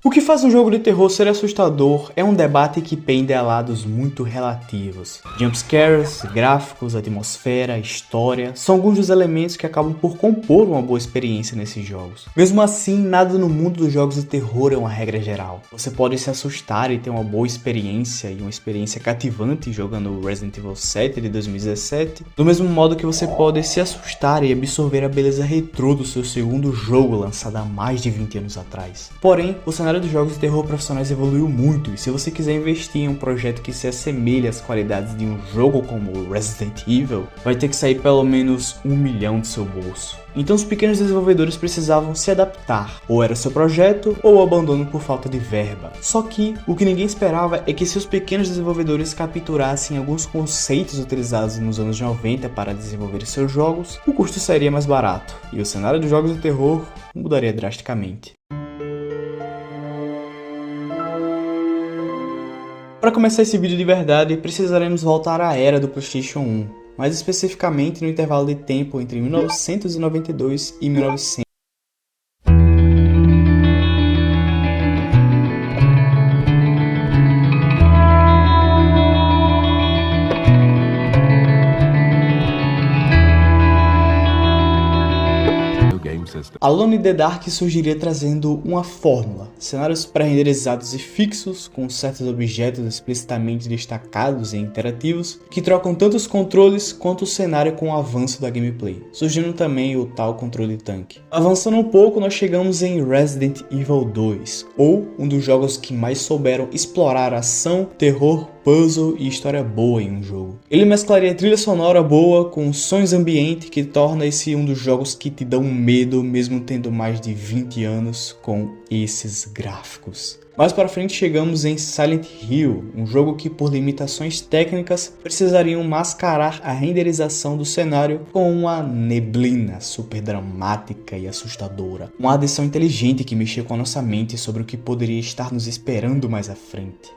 O que faz um jogo de terror ser assustador é um debate que pende a lados muito relativos. Jumpscares, gráficos, atmosfera, história são alguns dos elementos que acabam por compor uma boa experiência nesses jogos. Mesmo assim, nada no mundo dos jogos de terror é uma regra geral. Você pode se assustar e ter uma boa experiência e uma experiência cativante jogando Resident Evil 7 de 2017, do mesmo modo que você pode se assustar e absorver a beleza retrô do seu segundo jogo lançado há mais de 20 anos atrás. Porém, o cenário dos jogos de terror profissionais evoluiu muito, e se você quiser investir em um projeto que se assemelhe às qualidades de um jogo como Resident Evil, vai ter que sair pelo menos R$1 milhão do seu bolso. Então os pequenos desenvolvedores precisavam se adaptar, ou era seu projeto ou o abandono por falta de verba. Só que o que ninguém esperava é que se os pequenos desenvolvedores capturassem alguns conceitos utilizados nos anos 90 para desenvolver seus jogos, o custo sairia mais barato, e o cenário dos jogos de terror mudaria drasticamente. Para começar esse vídeo de verdade, precisaremos voltar à era do PlayStation 1, mais especificamente no intervalo de tempo entre 1992 e 1900. Alone in the Dark surgiria trazendo uma fórmula, cenários pré-renderizados e fixos, com certos objetos explicitamente destacados e interativos, que trocam tanto os controles quanto o cenário com o avanço da gameplay, surgindo também o tal controle tanque. Avançando um pouco, nós chegamos em Resident Evil 2, ou um dos jogos que mais souberam explorar ação, terror, puzzle e história boa em um jogo. Ele mesclaria trilha sonora boa com sons ambiente, que torna esse um dos jogos que te dão medo mesmo tendo mais de 20 anos com esses gráficos. Mais para frente chegamos em Silent Hill, um jogo que por limitações técnicas precisariam mascarar a renderização do cenário com uma neblina super dramática e assustadora. Uma adição inteligente que mexia com a nossa mente sobre o que poderia estar nos esperando mais à frente.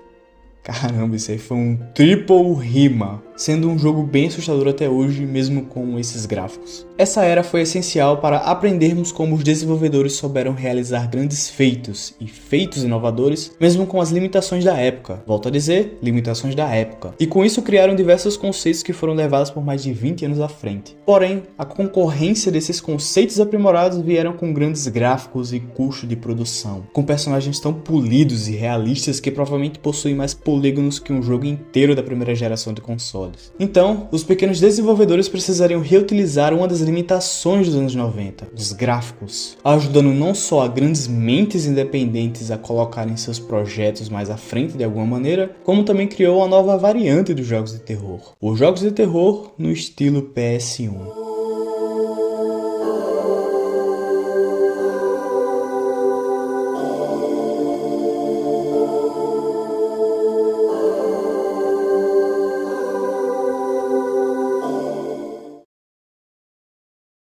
Caramba, isso aí foi um triple rima, sendo um jogo bem assustador até hoje, mesmo com esses gráficos. Essa era foi essencial para aprendermos como os desenvolvedores souberam realizar grandes feitos e feitos inovadores, mesmo com as limitações da época. Volto a dizer, limitações da época. E com isso criaram diversos conceitos que foram levados por mais de 20 anos à frente. Porém, a concorrência desses conceitos aprimorados vieram com grandes gráficos e custo de produção, com personagens tão polidos e realistas que provavelmente possuem mais polígonos que um jogo inteiro da primeira geração de consoles. Então, os pequenos desenvolvedores precisariam reutilizar uma das limitações dos anos 90, os gráficos, ajudando não só a grandes mentes independentes a colocarem seus projetos mais à frente de alguma maneira, como também criou uma nova variante dos jogos de terror, os jogos de terror no estilo PS1.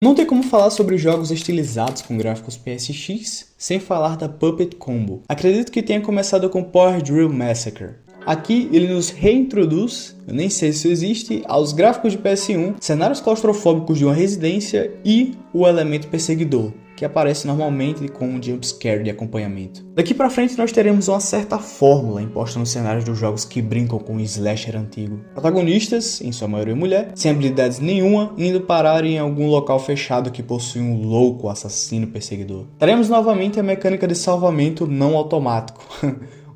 Não tem como falar sobre jogos estilizados com gráficos PSX sem falar da Puppet Combo. Acredito que tenha começado com Power Drill Massacre. Aqui ele nos reintroduz, eu nem sei se isso existe, aos gráficos de PS1, cenários claustrofóbicos de uma residência e o elemento perseguidor, que aparece normalmente com um jumpscare de acompanhamento. Daqui pra frente nós teremos uma certa fórmula imposta nos cenários dos jogos que brincam com o slasher antigo. Protagonistas, em sua maioria mulher, sem habilidades nenhuma, indo parar em algum local fechado que possui um louco assassino perseguidor. Teremos novamente a mecânica de salvamento não automático,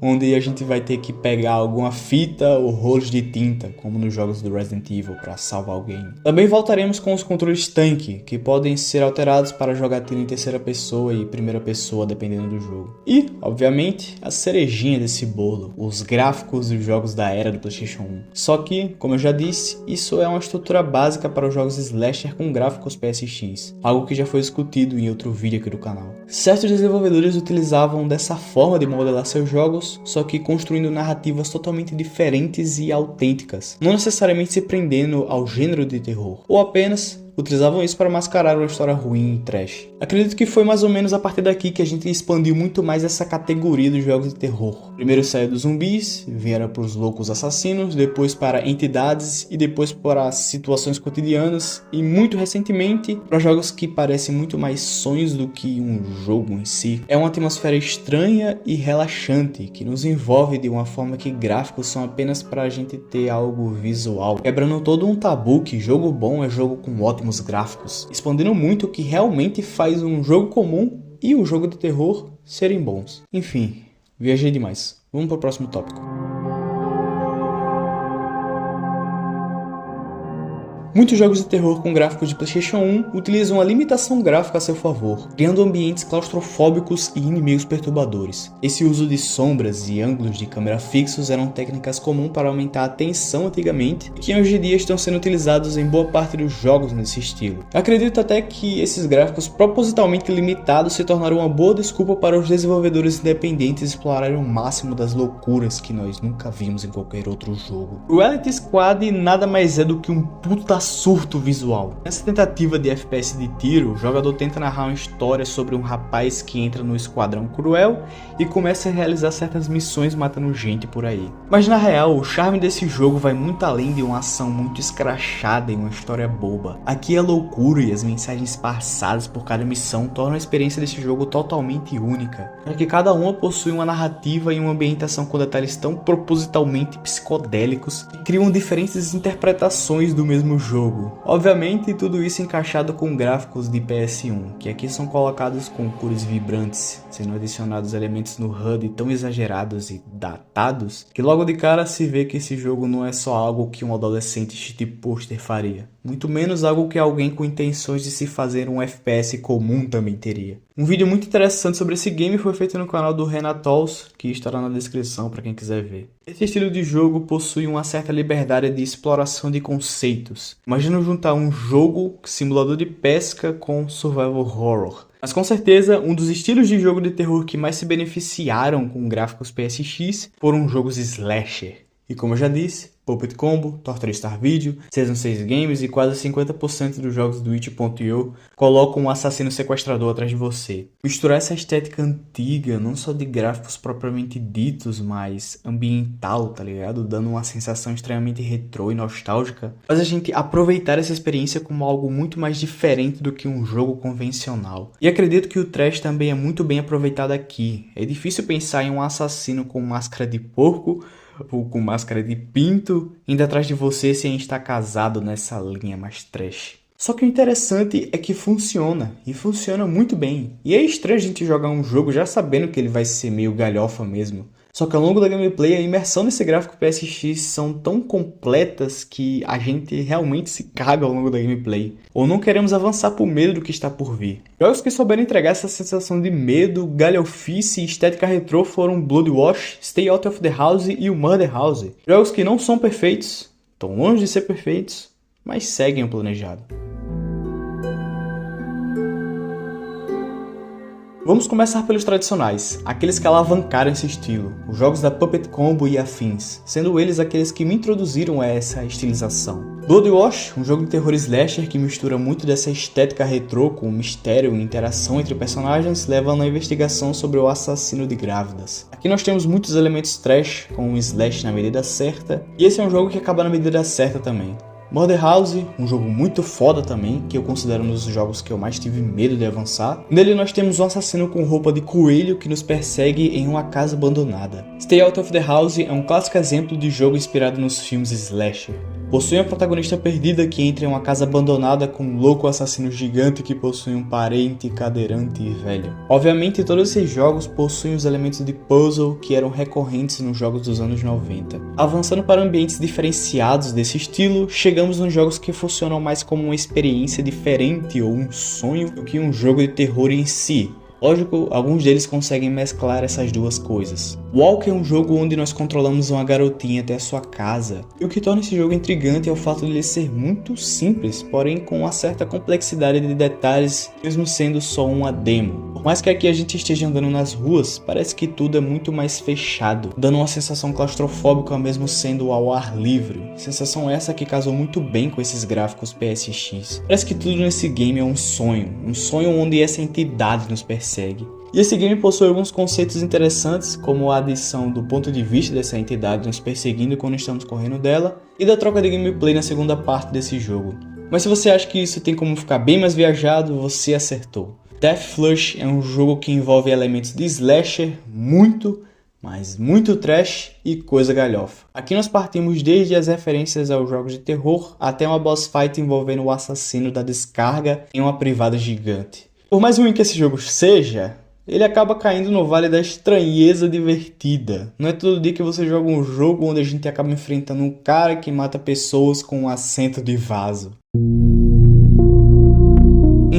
onde a gente vai ter que pegar alguma fita ou rolos de tinta, como nos jogos do Resident Evil, para salvar alguém. Também voltaremos com os controles tanque, que podem ser alterados para jogatina em terceira pessoa e primeira pessoa, dependendo do jogo. E, obviamente, a cerejinha desse bolo, os gráficos dos jogos da era do PlayStation 1. Só que, como eu já disse, isso é uma estrutura básica para os jogos slasher com gráficos PSX, algo que já foi discutido em outro vídeo aqui do canal. Certos desenvolvedores utilizavam dessa forma de modelar seus jogos, só que construindo narrativas totalmente diferentes e autênticas, não necessariamente se prendendo ao gênero de terror, ou apenas utilizavam isso para mascarar uma história ruim e trash. Acredito que foi mais ou menos a partir daqui que a gente expandiu muito mais essa categoria dos jogos de terror. Primeiro saiu dos zumbis, vieram para os loucos assassinos, depois para entidades e depois para situações cotidianas e muito recentemente para jogos que parecem muito mais sonhos do que um jogo em si. É uma atmosfera estranha e relaxante que nos envolve de uma forma que gráficos são apenas para a gente ter algo visual, quebrando todo um tabu que jogo bom é jogo com ótimos gráficos, expandindo muito o que realmente faz um jogo comum e um jogo de terror serem bons. Enfim, viajei demais. Vamos para o próximo tópico. Muitos jogos de terror com gráficos de PlayStation 1 utilizam a limitação gráfica a seu favor, criando ambientes claustrofóbicos e inimigos perturbadores. Esse uso de sombras e ângulos de câmera fixos eram técnicas comuns para aumentar a tensão antigamente e que hoje em dia estão sendo utilizados em boa parte dos jogos nesse estilo. Acredito até que esses gráficos propositalmente limitados se tornaram uma boa desculpa para os desenvolvedores independentes explorarem o máximo das loucuras que nós nunca vimos em qualquer outro jogo. O Elite Squad nada mais é do que um puta surto visual. Nessa tentativa de FPS de tiro, o jogador tenta narrar uma história sobre um rapaz que entra no esquadrão cruel e começa a realizar certas missões matando gente por aí. Mas na real, o charme desse jogo vai muito além de uma ação muito escrachada e uma história boba. Aqui a loucura e as mensagens passadas por cada missão tornam a experiência desse jogo totalmente única, já que cada uma possui uma narrativa e uma ambientação com detalhes tão propositalmente psicodélicos que criam diferentes interpretações do mesmo jogo. Obviamente, tudo isso encaixado com gráficos de PS1, que aqui são colocados com cores vibrantes, sendo adicionados elementos no HUD tão exagerados e datados, que logo de cara se vê que esse jogo não é só algo que um adolescente shitposter faria, muito menos algo que alguém com intenções de se fazer um FPS comum também teria. Um vídeo muito interessante sobre esse game foi feito no canal do Renatols, que estará na descrição para quem quiser ver. Esse estilo de jogo possui uma certa liberdade de exploração de conceitos. Imagina juntar um jogo simulador de pesca com survival horror. Mas com certeza, um dos estilos de jogo de terror que mais se beneficiaram com gráficos PSX foram jogos slasher. E como eu já disse, Puppet Combo, Torture Star Video, Season 6 Games e quase 50% dos jogos do itch.io colocam um assassino sequestrador atrás de você. Misturar essa estética antiga, não só de gráficos propriamente ditos, mas ambiental, tá ligado? Dando uma sensação extremamente retrô e nostálgica, faz a gente aproveitar essa experiência como algo muito mais diferente do que um jogo convencional. E acredito que o trash também é muito bem aproveitado aqui. É difícil pensar em um assassino com máscara de porco ou com máscara de pinto indo atrás de você se a gente está casado nessa linha mais trash. Só que o interessante é que funciona, e funciona muito bem. E é estranho a gente jogar um jogo já sabendo que ele vai ser meio galhofa mesmo. Só que ao longo da gameplay, a imersão desse gráfico PSX são tão completas que a gente realmente se caga ao longo da gameplay. Ou não queremos avançar por medo do que está por vir. Jogos que souberam entregar essa sensação de medo, galhofice e estética retrô foram Blood Wash, Stay Out of the House e o Murder House. Jogos que não são perfeitos, estão longe de ser perfeitos, mas seguem o planejado. Vamos começar pelos tradicionais, aqueles que alavancaram esse estilo, os jogos da Puppet Combo e afins, sendo eles aqueles que me introduziram a essa estilização. Blood Wash, um jogo de terror slasher que mistura muito dessa estética retrô com mistério e interação entre personagens, leva na investigação sobre o assassino de grávidas. Aqui nós temos muitos elementos trash, com um slash na medida certa, e esse é um jogo que acaba na medida certa também. Murder House, um jogo muito foda também, que eu considero um dos jogos que eu mais tive medo de avançar. Nele nós temos um assassino com roupa de coelho que nos persegue em uma casa abandonada. Stay Out of the House é um clássico exemplo de jogo inspirado nos filmes slasher. Possui uma protagonista perdida que entra em uma casa abandonada com um louco assassino gigante que possui um parente cadeirante e velho. Obviamente todos esses jogos possuem os elementos de puzzle que eram recorrentes nos jogos dos anos 90. Avançando para ambientes diferenciados desse estilo, chegamos nos jogos que funcionam mais como uma experiência diferente ou um sonho do que um jogo de terror em si. Lógico, alguns deles conseguem mesclar essas duas coisas. Walk é um jogo onde nós controlamos uma garotinha até a sua casa, e o que torna esse jogo intrigante é o fato de ele ser muito simples, porém com uma certa complexidade de detalhes, mesmo sendo só uma demo. Por mais que aqui a gente esteja andando nas ruas, parece que tudo é muito mais fechado, dando uma sensação claustrofóbica mesmo sendo ao ar livre. Sensação essa que casou muito bem com esses gráficos PSX. Parece que tudo nesse game é um sonho onde essa entidade nos persegue. E esse game possui alguns conceitos interessantes, como a adição do ponto de vista dessa entidade nos perseguindo quando estamos correndo dela, e da troca de gameplay na segunda parte desse jogo. Mas se você acha que isso tem como ficar bem mais viajado, você acertou. Death Flush é um jogo que envolve elementos de slasher mas muito trash e coisa galhofa. Aqui nós partimos desde as referências aos jogos de terror até uma boss fight envolvendo o assassino da descarga em uma privada gigante. Por mais ruim que esse jogo seja, ele acaba caindo no vale da estranheza divertida. Não é todo dia que você joga um jogo onde a gente acaba enfrentando um cara que mata pessoas com um assento de vaso.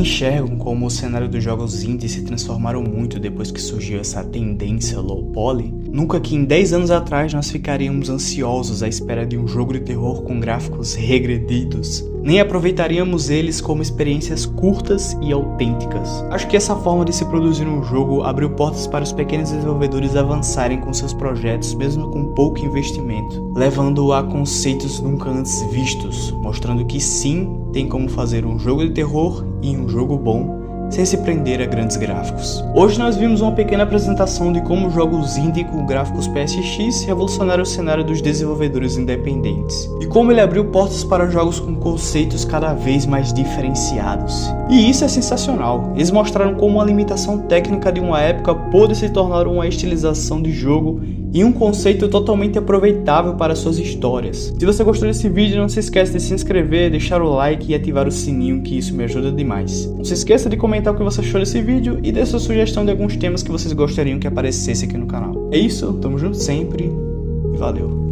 Enxergam como o cenário dos jogos indie se transformaram muito depois que surgiu essa tendência low poly? Nunca que em 10 anos atrás nós ficaríamos ansiosos à espera de um jogo de terror com gráficos regredidos. Nem aproveitaríamos eles como experiências curtas e autênticas. Acho que essa forma de se produzir um jogo abriu portas para os pequenos desenvolvedores avançarem com seus projetos mesmo com pouco investimento, levando a conceitos nunca antes vistos, mostrando que sim, tem como fazer um jogo de terror e um jogo bom, sem se prender a grandes gráficos. Hoje nós vimos uma pequena apresentação de como jogos indie com gráficos PSX revolucionaram o cenário dos desenvolvedores independentes, e como ele abriu portas para jogos com conceitos cada vez mais diferenciados. E isso é sensacional, eles mostraram como uma limitação técnica de uma época pôde se tornar uma estilização de jogo e um conceito totalmente aproveitável para suas histórias. Se você gostou desse vídeo, não se esqueça de se inscrever, deixar o like e ativar o sininho, que isso me ajuda demais. Não se esqueça de comentar o que você achou desse vídeo e dê sua sugestão de alguns temas que vocês gostariam que aparecesse aqui no canal. É isso, tamo junto sempre e valeu!